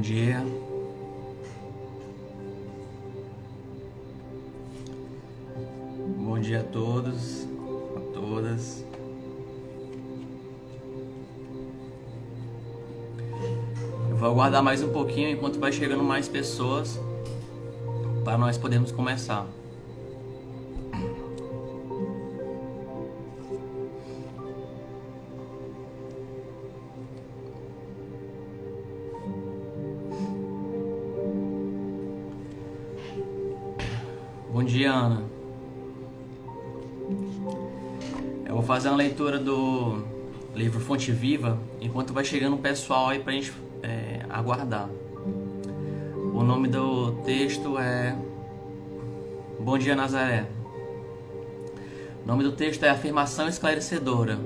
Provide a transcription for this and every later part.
dia. Bom dia a todos, a todas. Eu vou aguardar mais um pouquinho enquanto vai chegando mais pessoas para nós podermos começar. Bom dia, Ana. Eu vou fazer uma leitura do livro Fonte Viva enquanto vai chegando o pessoal aí pra gente aguardar. O nome do texto é Bom dia, Nazaré. O nome do texto é Afirmação Esclarecedora.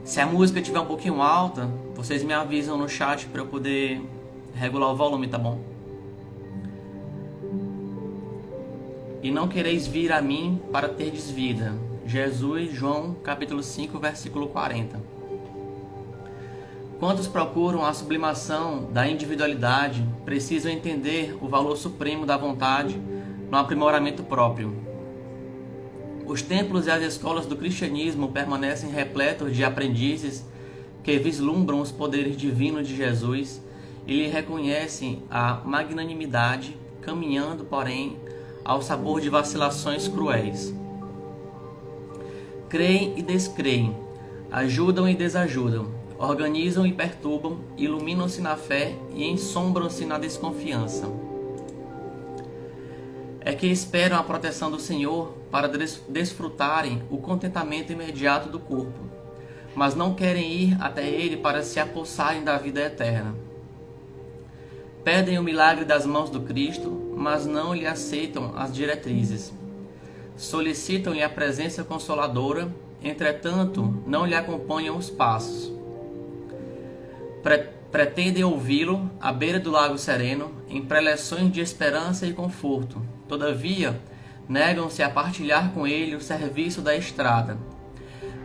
Se a música estiver um pouquinho alta, vocês me avisam no chat para eu poder regular o volume, tá bom? E não quereis vir a mim para terdes vida. Jesus, João, capítulo 5, versículo 40. Quantos procuram a sublimação da individualidade precisam entender o valor supremo da vontade no aprimoramento próprio. Os templos e as escolas do cristianismo permanecem repletos de aprendizes que vislumbram os poderes divinos de Jesus e lhe reconhecem a magnanimidade, caminhando, porém, ao sabor de vacilações cruéis. Creem e descreem, ajudam e desajudam, organizam e perturbam, iluminam-se na fé e ensombram-se na desconfiança. É que esperam a proteção do Senhor para desfrutarem o contentamento imediato do corpo, mas não querem ir até Ele para se apossarem da vida eterna. Pedem o milagre das mãos do Cristo, mas não lhe aceitam as diretrizes. Solicitam-lhe a presença consoladora, entretanto não lhe acompanham os passos. Pretendem ouvi-lo à beira do lago sereno, em preleções de esperança e conforto. Todavia, negam-se a partilhar com ele o serviço da estrada,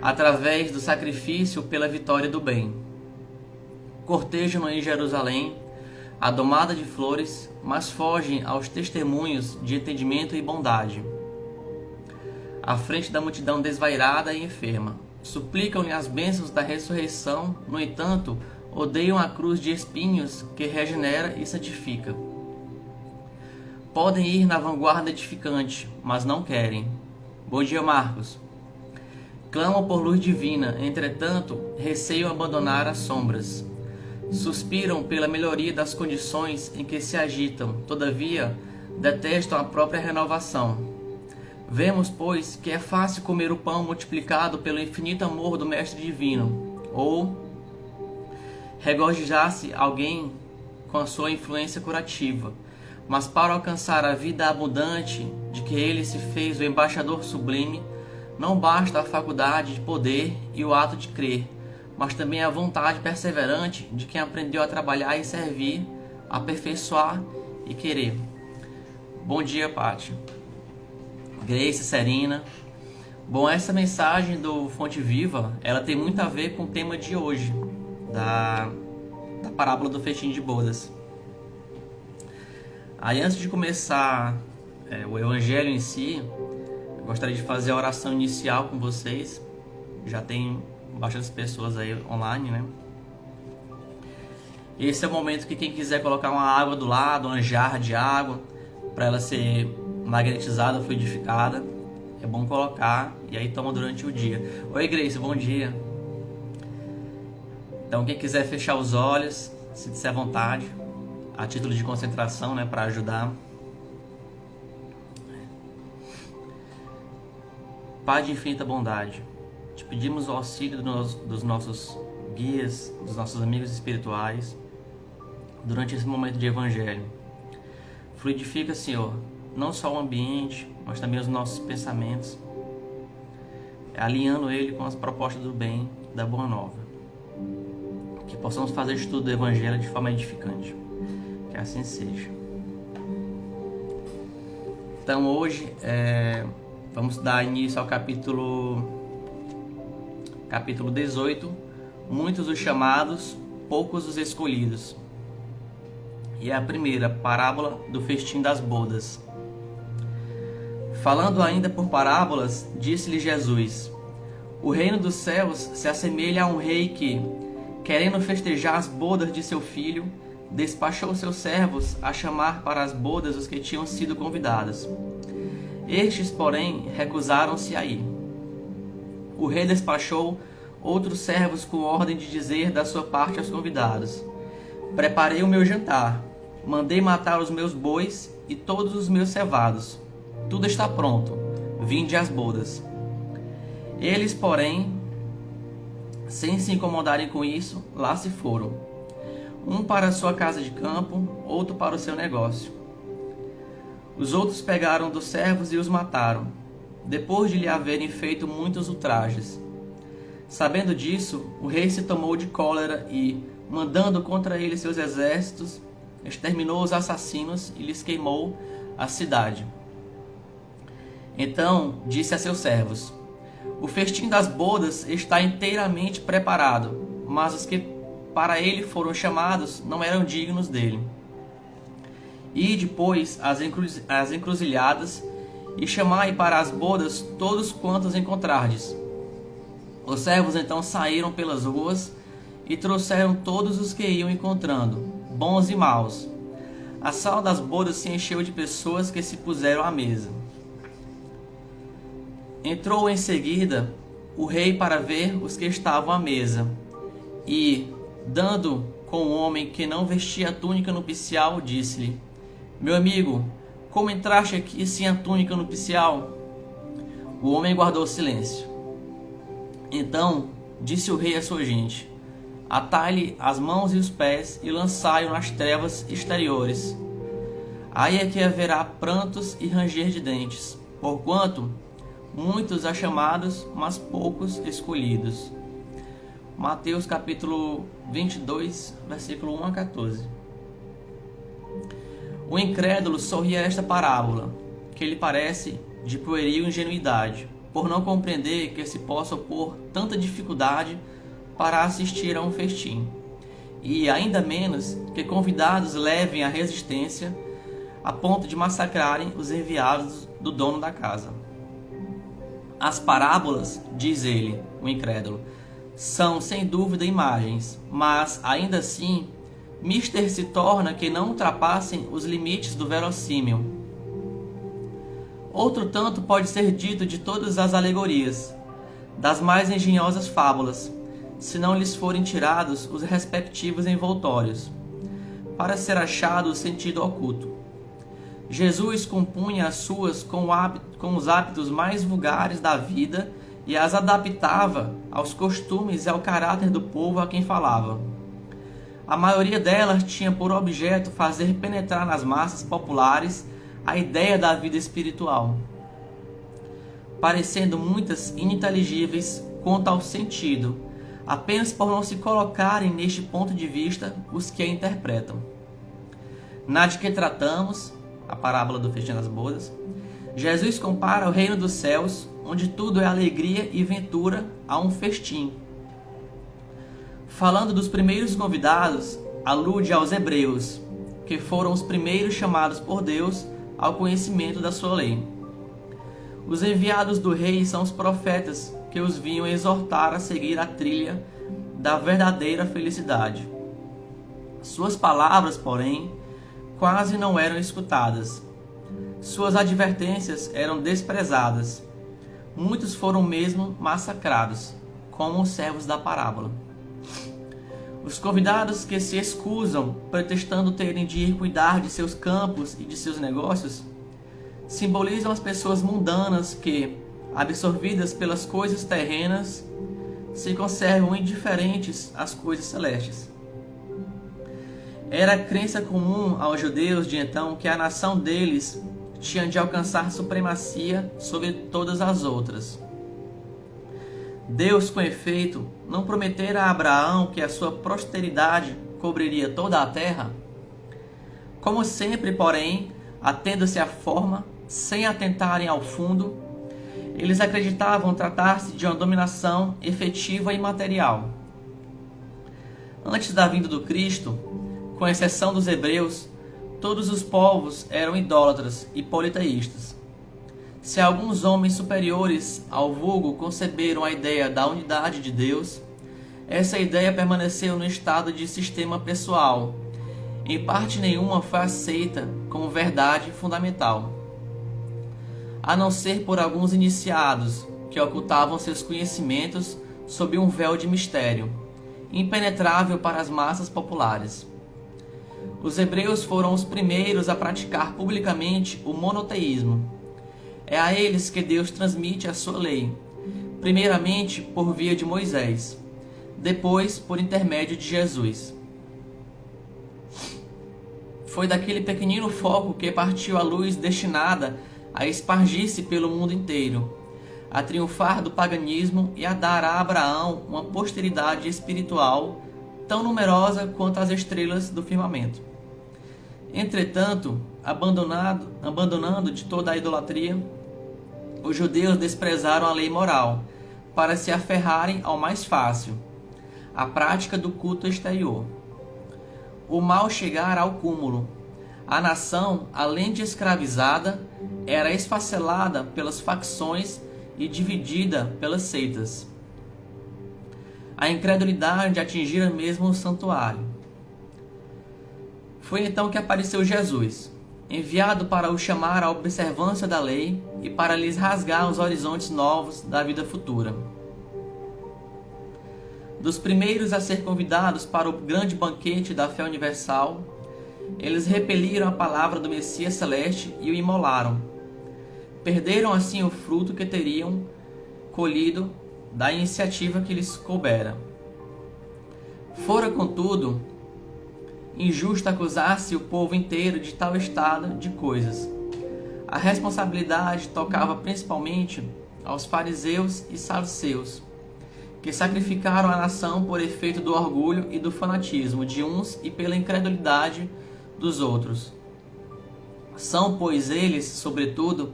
através do sacrifício pela vitória do bem. Cortejam em Jerusalém, adomada de flores, mas fogem aos testemunhos de entendimento e bondade. À frente da multidão desvairada e enferma, suplicam-lhe as bênçãos da ressurreição, no entanto, odeiam a cruz de espinhos que regenera e santifica. Podem ir na vanguarda edificante, mas não querem. Bom dia, Marcos. Clamam por luz divina, entretanto, receiam abandonar as sombras. Suspiram pela melhoria das condições em que se agitam, todavia, detestam a própria renovação. Vemos, pois, que é fácil comer o pão multiplicado pelo infinito amor do Mestre Divino, ou regozijar-se alguém com a sua influência curativa, mas para alcançar a vida abundante de que ele se fez o embaixador sublime, não basta a faculdade de poder e o ato de crer, mas também a vontade perseverante de quem aprendeu a trabalhar e servir, aperfeiçoar e querer. Bom dia, Pátio. Grace, Serina. Bom, essa mensagem do Fonte Viva, ela tem muito a ver com o tema de hoje, da parábola do festim de bodas. Aí, antes de começar o evangelho em si, eu gostaria de fazer a oração inicial com vocês. Já tem bastante pessoas aí online, né? Esse é o momento que quem quiser colocar uma água do lado, uma jarra de água, para ela ser magnetizada, fluidificada, é bom colocar e aí toma durante o dia. Oi, Grace, bom dia. Então, quem quiser fechar os olhos, se disser à vontade, a título de concentração, né, para ajudar. Pai de infinita bondade, te pedimos o auxílio dos nossos guias, dos nossos amigos espirituais, durante esse momento de evangelho. Fluidifica, Senhor, não só o ambiente, mas também os nossos pensamentos, alinhando ele com as propostas do bem, da boa nova. Que possamos fazer estudo do evangelho de forma edificante. Que assim seja. Então hoje vamos dar início ao capítulo 18, muitos os chamados, poucos os escolhidos. E é a primeira parábola do festim das bodas. Falando ainda por parábolas, disse-lhe Jesus: o reino dos céus se assemelha a um rei que, querendo festejar as bodas de seu filho, despachou seus servos a chamar para as bodas os que tinham sido convidados. Estes, porém, recusaram-se a ir. O rei despachou outros servos com ordem de dizer da sua parte aos convidados: preparei o meu jantar, mandei matar os meus bois e todos os meus cevados. Tudo está pronto, vinde às bodas. Eles, porém, sem se incomodarem com isso, lá se foram. Um para a sua casa de campo, outro para o seu negócio. Os outros pegaram dos servos e os mataram, depois de lhe haverem feito muitos ultrajes. Sabendo disso, o rei se tomou de cólera e, mandando contra ele seus exércitos, exterminou os assassinos e lhes queimou a cidade. Então disse a seus servos: o festim das bodas está inteiramente preparado, mas os que para ele foram chamados não eram dignos dele. E depois as encruzilhadas, e chamai para as bodas todos quantos encontrardes. Os servos então saíram pelas ruas e trouxeram todos os que iam encontrando, bons e maus. A sala das bodas se encheu de pessoas que se puseram à mesa. Entrou em seguida o rei para ver os que estavam à mesa, e, dando com o homem que não vestia a túnica nupcial, disse-lhe: meu amigo, como entraste aqui sem a túnica nupcial? O homem guardou silêncio. Então disse o rei à sua gente: atai-lhe as mãos e os pés e lançai-o nas trevas exteriores. Aí é que haverá prantos e ranger de dentes, porquanto muitos há chamados, mas poucos escolhidos. Mateus capítulo 22, versículo 1 a 14. O incrédulo sorri a esta parábola, que lhe parece de pueril ingenuidade, por não compreender que se possa opor tanta dificuldade para assistir a um festim, e ainda menos que convidados levem a resistência a ponto de massacrarem os enviados do dono da casa. As parábolas, diz ele, o incrédulo, são sem dúvida imagens, mas ainda assim, mister se torna que não ultrapassem os limites do verossímil. Outro tanto pode ser dito de todas as alegorias, das mais engenhosas fábulas, se não lhes forem tirados os respectivos envoltórios, para ser achado o sentido oculto. Jesus compunha as suas com os hábitos mais vulgares da vida e as adaptava aos costumes e ao caráter do povo a quem falava. A maioria delas tinha por objeto fazer penetrar nas massas populares a ideia da vida espiritual, parecendo muitas ininteligíveis quanto ao sentido, apenas por não se colocarem neste ponto de vista os que a interpretam. Na de que tratamos, a parábola do festim das bodas, Jesus compara o reino dos céus, onde tudo é alegria e ventura, a um festim. Falando dos primeiros convidados, alude aos hebreus, que foram os primeiros chamados por Deus ao conhecimento da sua lei. Os enviados do rei são os profetas, que os vinham exortar a seguir a trilha da verdadeira felicidade. Suas palavras, porém, quase não eram escutadas. Suas advertências eram desprezadas. Muitos foram mesmo massacrados, como os servos da parábola. Os convidados que se excusam, pretextando terem de ir cuidar de seus campos e de seus negócios, simbolizam as pessoas mundanas que, absorvidas pelas coisas terrenas, se conservam indiferentes às coisas celestes. Era a crença comum aos judeus de então que a nação deles tinha de alcançar supremacia sobre todas as outras. Deus, com efeito, não prometera a Abraão que a sua posteridade cobriria toda a terra? Como sempre, porém, atendo-se à forma, sem atentarem ao fundo, eles acreditavam tratar-se de uma dominação efetiva e material. Antes da vinda do Cristo, Com exceção dos hebreus, todos os povos eram idólatras e politeístas. Se alguns homens superiores ao vulgo conceberam a ideia da unidade de Deus, essa ideia permaneceu no estado de sistema pessoal. Em parte nenhuma foi aceita como verdade fundamental, a não ser por alguns iniciados que ocultavam seus conhecimentos sob um véu de mistério, impenetrável para as massas populares. Os hebreus foram os primeiros a praticar publicamente o monoteísmo. É a eles que Deus transmite a sua lei, primeiramente por via de Moisés, depois por intermédio de Jesus. Foi daquele pequenino foco que partiu a luz destinada a espargir-se pelo mundo inteiro, a triunfar do paganismo e a dar a Abraão uma posteridade espiritual tão numerosa quanto as estrelas do firmamento. Entretanto, abandonando de toda a idolatria, os judeus desprezaram a lei moral para se aferrarem ao mais fácil, a prática do culto exterior. O mal chegara ao cúmulo. A nação, além de escravizada, era esfacelada pelas facções e dividida pelas seitas. A incredulidade atingira mesmo o santuário. Foi então que apareceu Jesus, enviado para os chamar à observância da lei e para lhes rasgar os horizontes novos da vida futura. Dos primeiros a ser convidados para o grande banquete da fé universal, eles repeliram a palavra do Messias Celeste e o imolaram. Perderam assim o fruto que teriam colhido da iniciativa que lhes coubera. Fora, contudo, injusto acusar-se o povo inteiro de tal estado de coisas. A responsabilidade tocava principalmente aos fariseus e saduceus, que sacrificaram a nação por efeito do orgulho e do fanatismo de uns e pela incredulidade dos outros. São, pois, eles, sobretudo,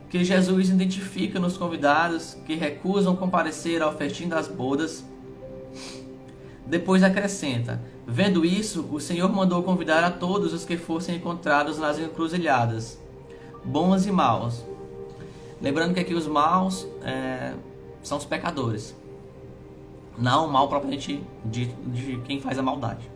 que Jesus identifica nos convidados que recusam comparecer ao festim das bodas. Depois acrescenta: vendo isso, o Senhor mandou convidar a todos os que fossem encontrados nas encruzilhadas, bons e maus. Lembrando que aqui os maus são os pecadores, não o mal propriamente de quem faz a maldade.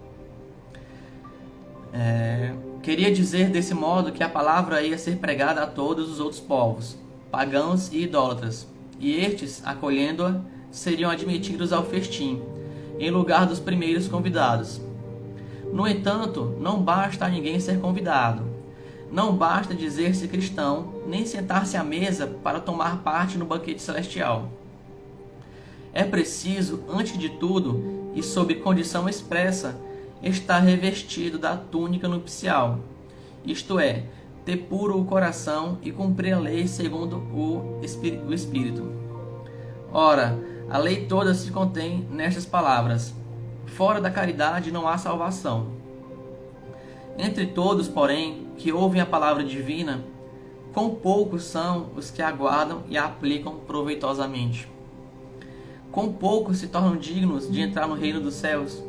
Queria dizer desse modo que a palavra ia ser pregada a todos os outros povos, pagãos e idólatras, e estes, acolhendo-a, seriam admitidos ao festim, em lugar dos primeiros convidados. No entanto, não basta a ninguém ser convidado. Não basta dizer-se cristão, nem sentar-se à mesa para tomar parte no banquete celestial. É preciso, antes de tudo, e sob condição expressa, estar revestido da túnica nupcial, isto é, ter puro o coração e cumprir a lei segundo o Espírito. Ora, a lei toda se contém nestas palavras: fora da caridade não há salvação. Entre todos, porém, que ouvem a palavra divina, quão poucos são os que aguardam e a aplicam proveitosamente. Quão poucos se tornam dignos de entrar no reino dos céus.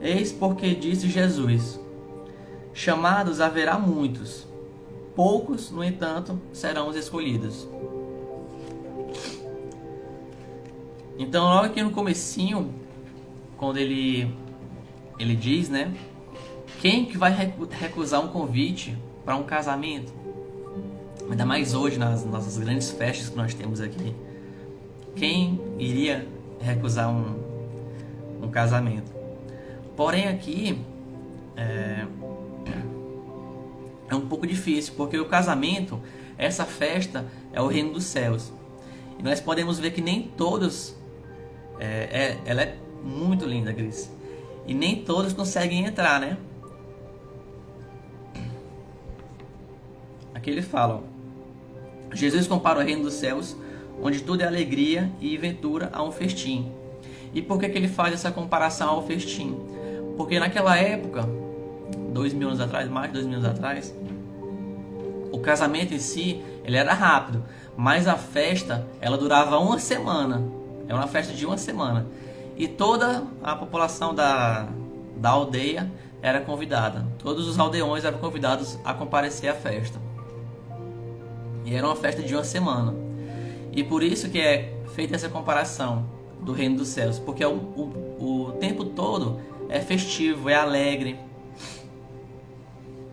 Eis porque disse Jesus: chamados haverá muitos, poucos, no entanto, serão os escolhidos. Então, logo aqui no comecinho, quando ele diz, né, quem que vai recusar um convite para um casamento? Ainda mais hoje, nas nossas grandes festas que nós temos aqui. Quem iria recusar um casamento? Porém, aqui é um pouco difícil, porque o casamento, essa festa, é o reino dos céus. E nós podemos ver que nem todos... ela é muito linda, Cris. E nem todos conseguem entrar, né? Aqui ele fala, ó, Jesus compara o reino dos céus, onde tudo é alegria e ventura, a um festim. E por que ele faz essa comparação ao festim? Porque naquela época, 2000 anos atrás, mais de 2000 anos atrás, o casamento em si, ele era rápido, mas a festa, ela durava uma semana. É uma festa de uma semana. E toda a população da aldeia era convidada. Todos os aldeões eram convidados a comparecer à festa. E era uma festa de uma semana. E por isso que é feita essa comparação do reino dos céus, porque o tempo todo é festivo, é alegre.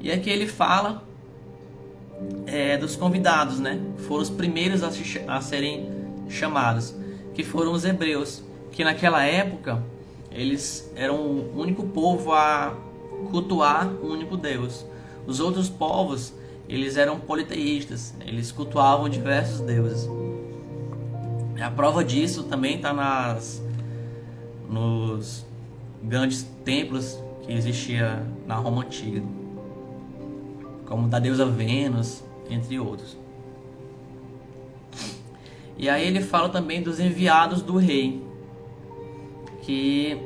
E aqui ele fala dos convidados, né? Foram os primeiros a serem chamados, que foram os hebreus, que naquela época eles eram o único povo a cultuar um único Deus. Os outros povos, eles eram politeístas, eles cultuavam diversos deuses. A prova disso também está nos grandes templos que existia na Roma Antiga, como da deusa Vênus, entre outros. E aí ele fala também dos enviados do rei, que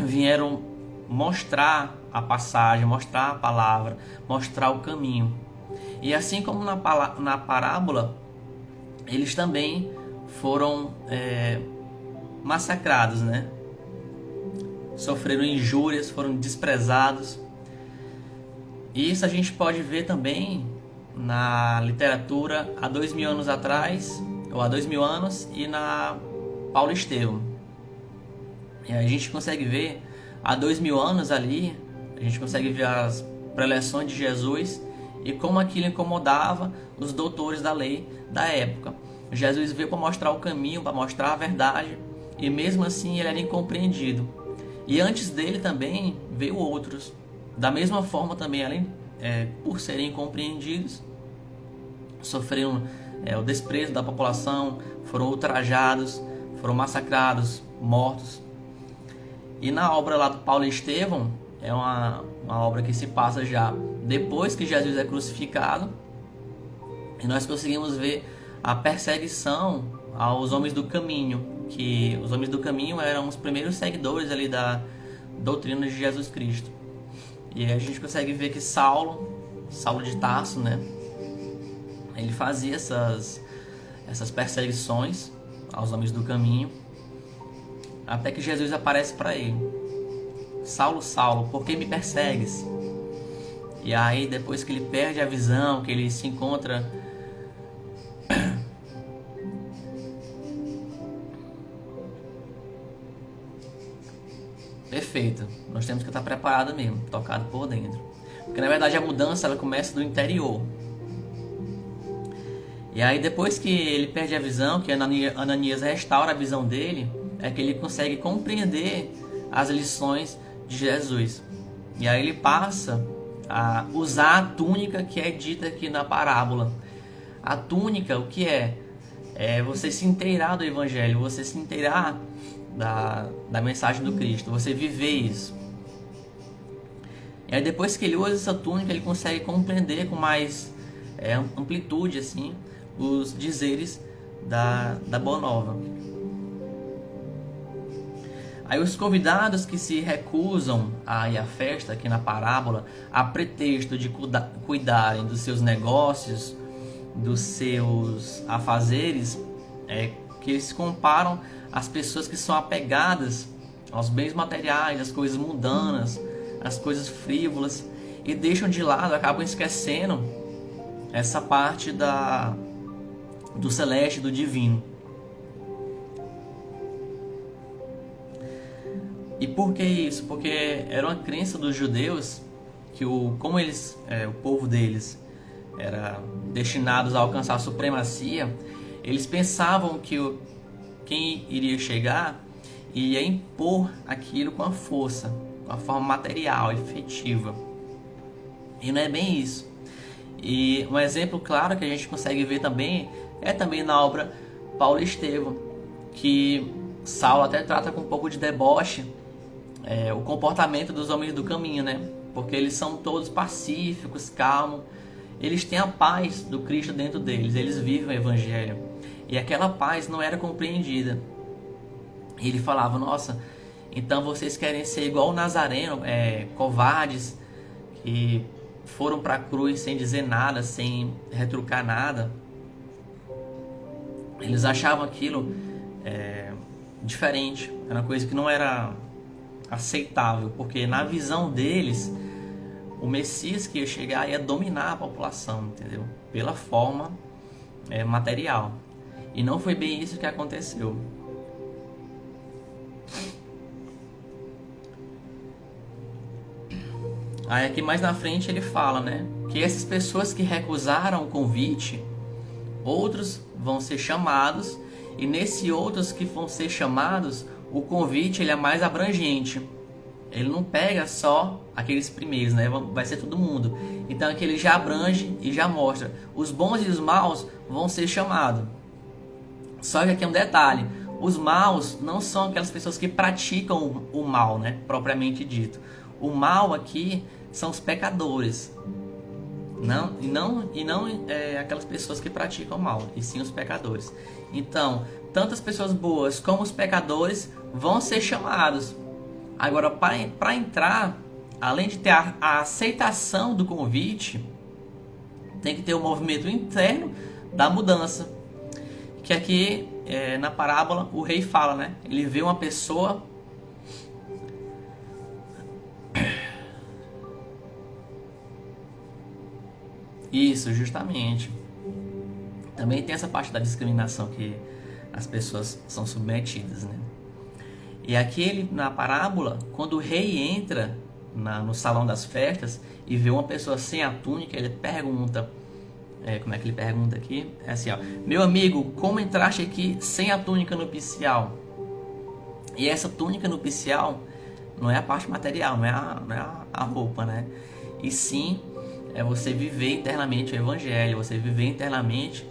vieram mostrar a passagem, mostrar a palavra, mostrar o caminho. E assim como na parábola, eles também foram massacrados, né? Sofreram injúrias, foram desprezados. E isso a gente pode ver também na literatura há 2000 anos atrás, ou há 2000 anos, e na Paulo Estevão. E a gente consegue ver, há 2000 anos ali, a gente consegue ver as preleções de Jesus e como aquilo incomodava os doutores da lei da época. Jesus veio para mostrar o caminho, para mostrar a verdade, e mesmo assim ele era incompreendido. E antes dele também veio outros. Da mesma forma também, além por serem incompreendidos, sofreram o desprezo da população, foram ultrajados, foram massacrados, mortos. E na obra lá do Paulo Estevão, é uma obra que se passa já depois que Jesus é crucificado, e nós conseguimos ver a perseguição aos homens do caminho, que os homens do caminho eram os primeiros seguidores ali da doutrina de Jesus Cristo. E a gente consegue ver que Saulo de Tarso, né, ele fazia essas perseguições aos homens do caminho, até que Jesus aparece para ele. Saulo, Saulo, por que me persegues? E aí depois que ele perde a visão, que ele se encontra perfeito, nós temos que estar preparados mesmo, tocado por dentro, porque na verdade a mudança ela começa do interior. E aí depois que ele perde a visão, que Ananias restaura a visão dele, é que ele consegue compreender as lições de Jesus. E aí ele passa a usar a túnica que é dita aqui na parábola. A túnica, o que é? É você se inteirar do Evangelho, você se inteirar da mensagem do Cristo, você viver isso. E aí depois que ele usa essa túnica, ele consegue compreender com mais amplitude assim, os dizeres da Boa Nova. Aí os convidados que se recusam a ir à festa, aqui na parábola, a pretexto de cuidarem dos seus negócios, dos seus afazeres, que eles comparam as pessoas que são apegadas aos bens materiais, às coisas mundanas, às coisas frívolas, e deixam de lado, acabam esquecendo essa parte do celeste, do divino. E por que isso? Porque era uma crença dos judeus que como eles, o povo deles era destinados a alcançar a supremacia, eles pensavam que quem iria chegar ia impor aquilo com a força, com a forma material, efetiva. E não é bem isso. E um exemplo claro que a gente consegue ver também é também na obra Paulo Estevão, que Saulo até trata com um pouco de deboche o comportamento dos homens do caminho, né? Porque eles são todos pacíficos, calmos, eles têm a paz do Cristo dentro deles, eles vivem o Evangelho, e aquela paz não era compreendida. E ele falava: nossa, então vocês querem ser igual o Nazareno, covardes, que foram para a cruz sem dizer nada, sem retrucar nada. Eles achavam aquilo diferente, era uma coisa que não era aceitável, porque na visão deles, o Messias que ia chegar ia dominar a população, entendeu? Pela forma material. E não foi bem isso que aconteceu. Aí aqui mais na frente ele fala, né, que essas pessoas que recusaram o convite, outros vão ser chamados, e nesse outros que vão ser chamados, o convite ele é mais abrangente. Ele não pega só aqueles primeiros, né? Vai ser todo mundo. Então aqui ele já abrange e já mostra. Os bons e os maus vão ser chamados. Só que aqui é um detalhe. Os maus não são aquelas pessoas que praticam o mal, né? Propriamente dito. O mal aqui são os pecadores. Não aquelas pessoas que praticam o mal, e sim os pecadores. Então, tanto as pessoas boas como os pecadores vão ser chamados. Agora, para entrar, além de ter a aceitação do convite, tem que ter o movimento interno da mudança. Que aqui, na parábola, o rei fala, né? Ele vê uma pessoa... Isso, justamente. Também tem essa parte da discriminação que as pessoas são submetidas, né? E aqui na parábola, quando o rei entra no salão das festas e vê uma pessoa sem a túnica, ele pergunta, como é que ele pergunta aqui? É assim, ó: meu amigo, como entraste aqui sem a túnica nupcial? E essa túnica nupcial não é a parte material, não é a roupa, né? E sim, é você viver internamente o evangelho, você viver internamente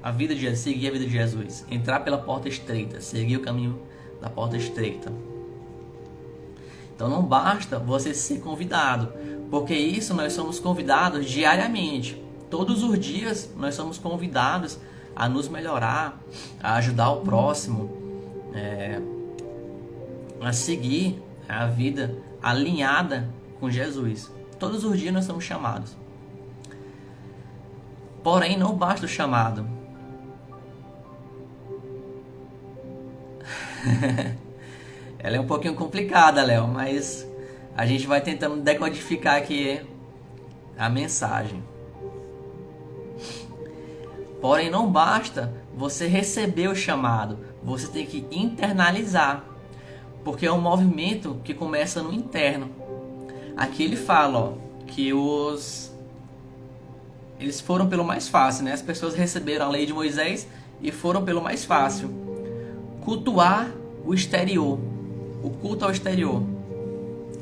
a vida de Jesus, seguir a vida de Jesus, entrar pela porta estreita, seguir o caminho da porta estreita. Então não basta você ser convidado, porque isso nós somos convidados diariamente. Todos os dias nós somos convidados a nos melhorar, a ajudar o próximo, a seguir a vida alinhada com Jesus. Todos os dias nós somos chamados. Porém, não basta o chamado. Ela é um pouquinho complicada, Léo, mas a gente vai tentando decodificar aqui a mensagem. Porém, não basta você receber o chamado, você tem que internalizar, porque é um movimento que começa no interno. Aqui ele fala, que eles foram pelo mais fácil, né? As pessoas receberam a lei de Moisés e foram pelo mais fácil. Cultuar o exterior, o culto ao exterior.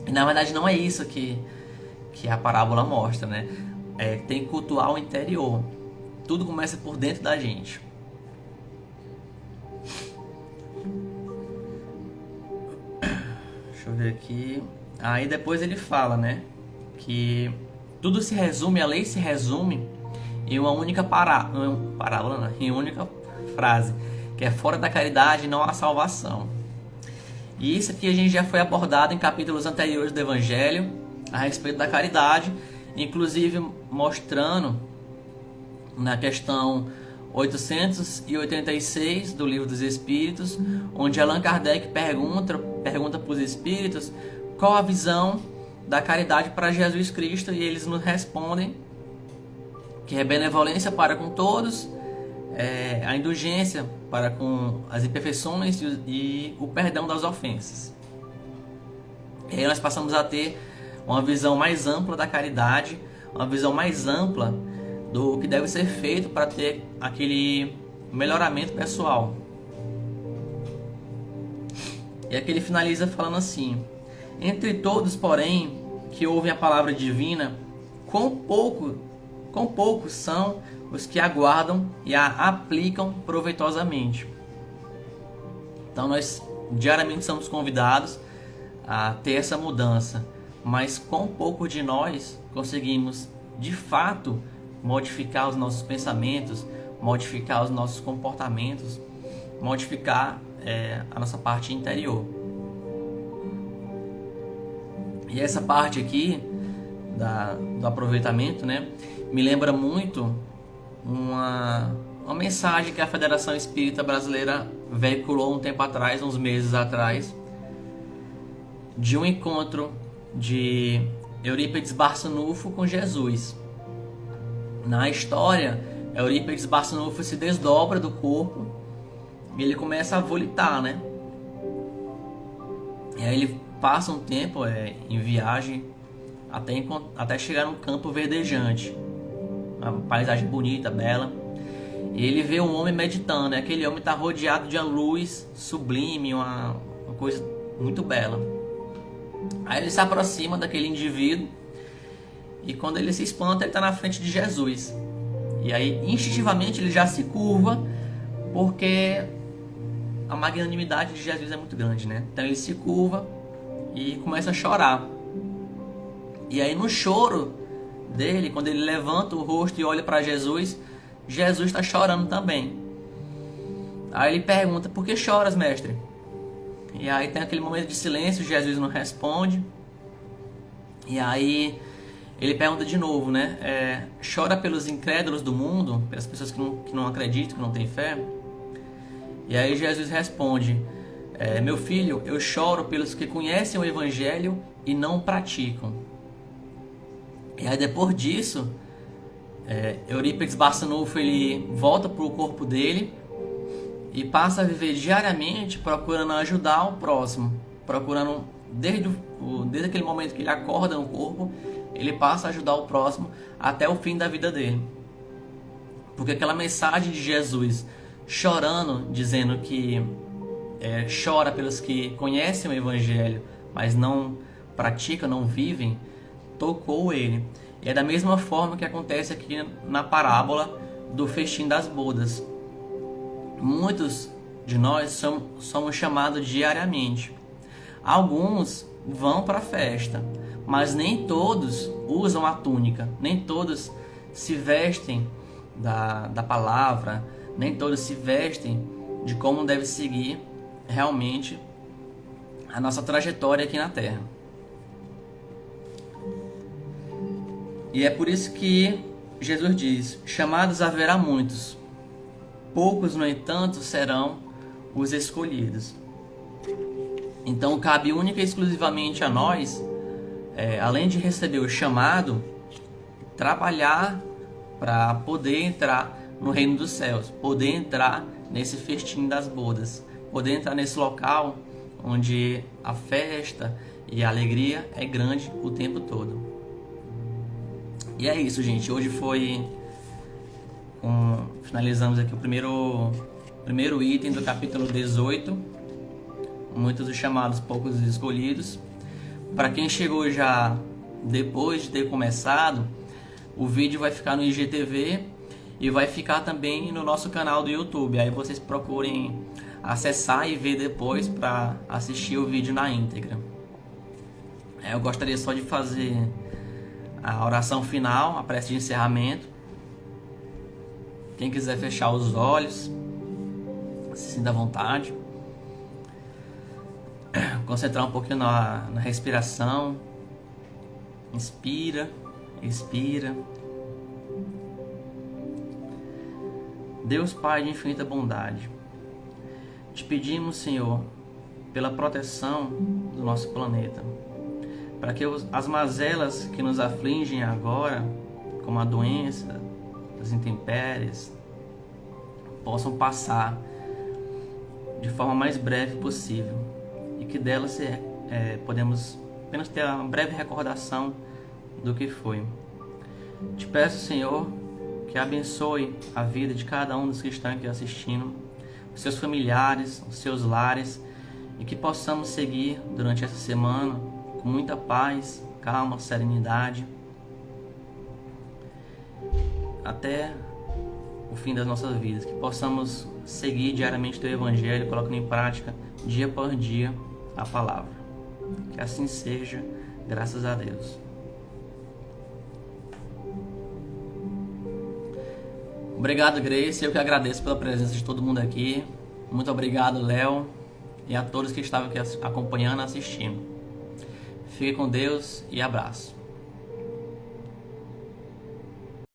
E na verdade não é isso que a parábola mostra, né? Tem que cultuar o interior. Tudo começa por dentro da gente. Deixa eu ver aqui. Aí depois ele fala, né? Que tudo se resume, a lei se resume em uma única parábola, em uma única frase, que é: fora da caridade não há salvação. E isso aqui a gente já foi abordado em capítulos anteriores do Evangelho, a respeito da caridade, inclusive mostrando na questão 886 do Livro dos Espíritos, onde Allan Kardec pergunta para os espíritos qual a visão da caridade para Jesus Cristo, e eles nos respondem que é benevolência para com todos, a indulgência para com as imperfeições e o perdão das ofensas. E aí nós passamos a ter uma visão mais ampla da caridade, uma visão mais ampla do que deve ser feito para ter aquele melhoramento pessoal. E aqui ele finaliza falando assim: entre todos, porém, que ouvem a palavra divina, quão poucos são os que aguardam e a aplicam proveitosamente. Então nós diariamente somos convidados a ter essa mudança, mas quão pouco de nós conseguimos de fato modificar os nossos pensamentos, modificar os nossos comportamentos, modificar a nossa parte interior. E essa parte aqui do aproveitamento, né, me lembra muito uma mensagem que a Federação Espírita Brasileira veiculou um tempo atrás, uns meses atrás, de um encontro de Eurípides Barçanufo com Jesus. Na história, Eurípides Barçanufo se desdobra do corpo e ele começa a volitar, né? E aí ele passa um tempo em viagem até chegar num campo verdejante, uma paisagem bonita, bela. E ele vê um homem meditando, né? Aquele homem está rodeado de uma luz sublime, uma coisa muito bela. Aí ele se aproxima daquele indivíduo e quando ele se espanta, ele está na frente de Jesus. E aí, instintivamente, ele já se curva, porque a magnanimidade de Jesus é muito grande, né? Então ele se curva e começa a chorar. E aí, no choro dele, quando ele levanta o rosto e olha para Jesus, Jesus está chorando também. Aí ele pergunta: por que choras, mestre? E aí tem aquele momento de silêncio, Jesus não responde. E aí ele pergunta de novo, né? Chora pelos incrédulos do mundo, pelas pessoas que não acreditam, que não têm fé? E aí Jesus responde: meu filho, eu choro pelos que conhecem o Evangelho e não o praticam. E aí depois disso, Eurípides Barçanufo, ele volta para o corpo dele e passa a viver diariamente procurando ajudar o próximo, procurando, desde aquele momento que ele acorda no corpo, ele passa a ajudar o próximo até o fim da vida dele. Porque aquela mensagem de Jesus chorando, dizendo que chora pelos que conhecem o Evangelho, mas não praticam, não vivem, tocou ele. E é da mesma forma que acontece aqui na parábola do festim das bodas. Muitos de nós somos chamados diariamente. Alguns vão para a festa, mas nem todos usam a túnica, nem todos se vestem da palavra, nem todos se vestem de como deve seguir realmente a nossa trajetória aqui na Terra. E é por isso que Jesus diz: chamados haverá muitos, poucos, no entanto, serão os escolhidos. Então cabe única e exclusivamente a nós, além de receber o chamado, trabalhar para poder entrar no reino dos céus, poder entrar nesse festim das bodas, poder entrar nesse local onde a festa e a alegria é grande o tempo todo. E é isso, gente. Hoje finalizamos aqui o primeiro item do capítulo 18. Muitos dos chamados, poucos dos escolhidos. Para quem chegou já depois de ter começado, o vídeo vai ficar no IGTV e vai ficar também no nosso canal do YouTube. Aí vocês procurem acessar e ver depois para assistir o vídeo na íntegra. Eu gostaria só de fazer a oração final, a prece de encerramento. Quem quiser fechar os olhos, se sinta à vontade. Concentrar um pouquinho na respiração. Inspira, expira. Deus Pai de infinita bondade, te pedimos, Senhor, pela proteção do nosso planeta, para que as mazelas que nos afligem agora, como a doença, as intempéries, possam passar de forma mais breve possível e que delas podemos apenas ter uma breve recordação do que foi. Te peço, Senhor, que abençoe a vida de cada um dos que estão aqui assistindo, os seus familiares, os seus lares, e que possamos seguir durante essa semana com muita paz, calma, serenidade, até o fim das nossas vidas, que possamos seguir diariamente o Teu Evangelho, colocando em prática, dia por dia, a palavra. Que assim seja, graças a Deus. Obrigado, Grace, eu que agradeço pela presença de todo mundo aqui. Muito obrigado, Léo, e a todos que estavam aqui acompanhando, assistindo. Fique com Deus e abraço.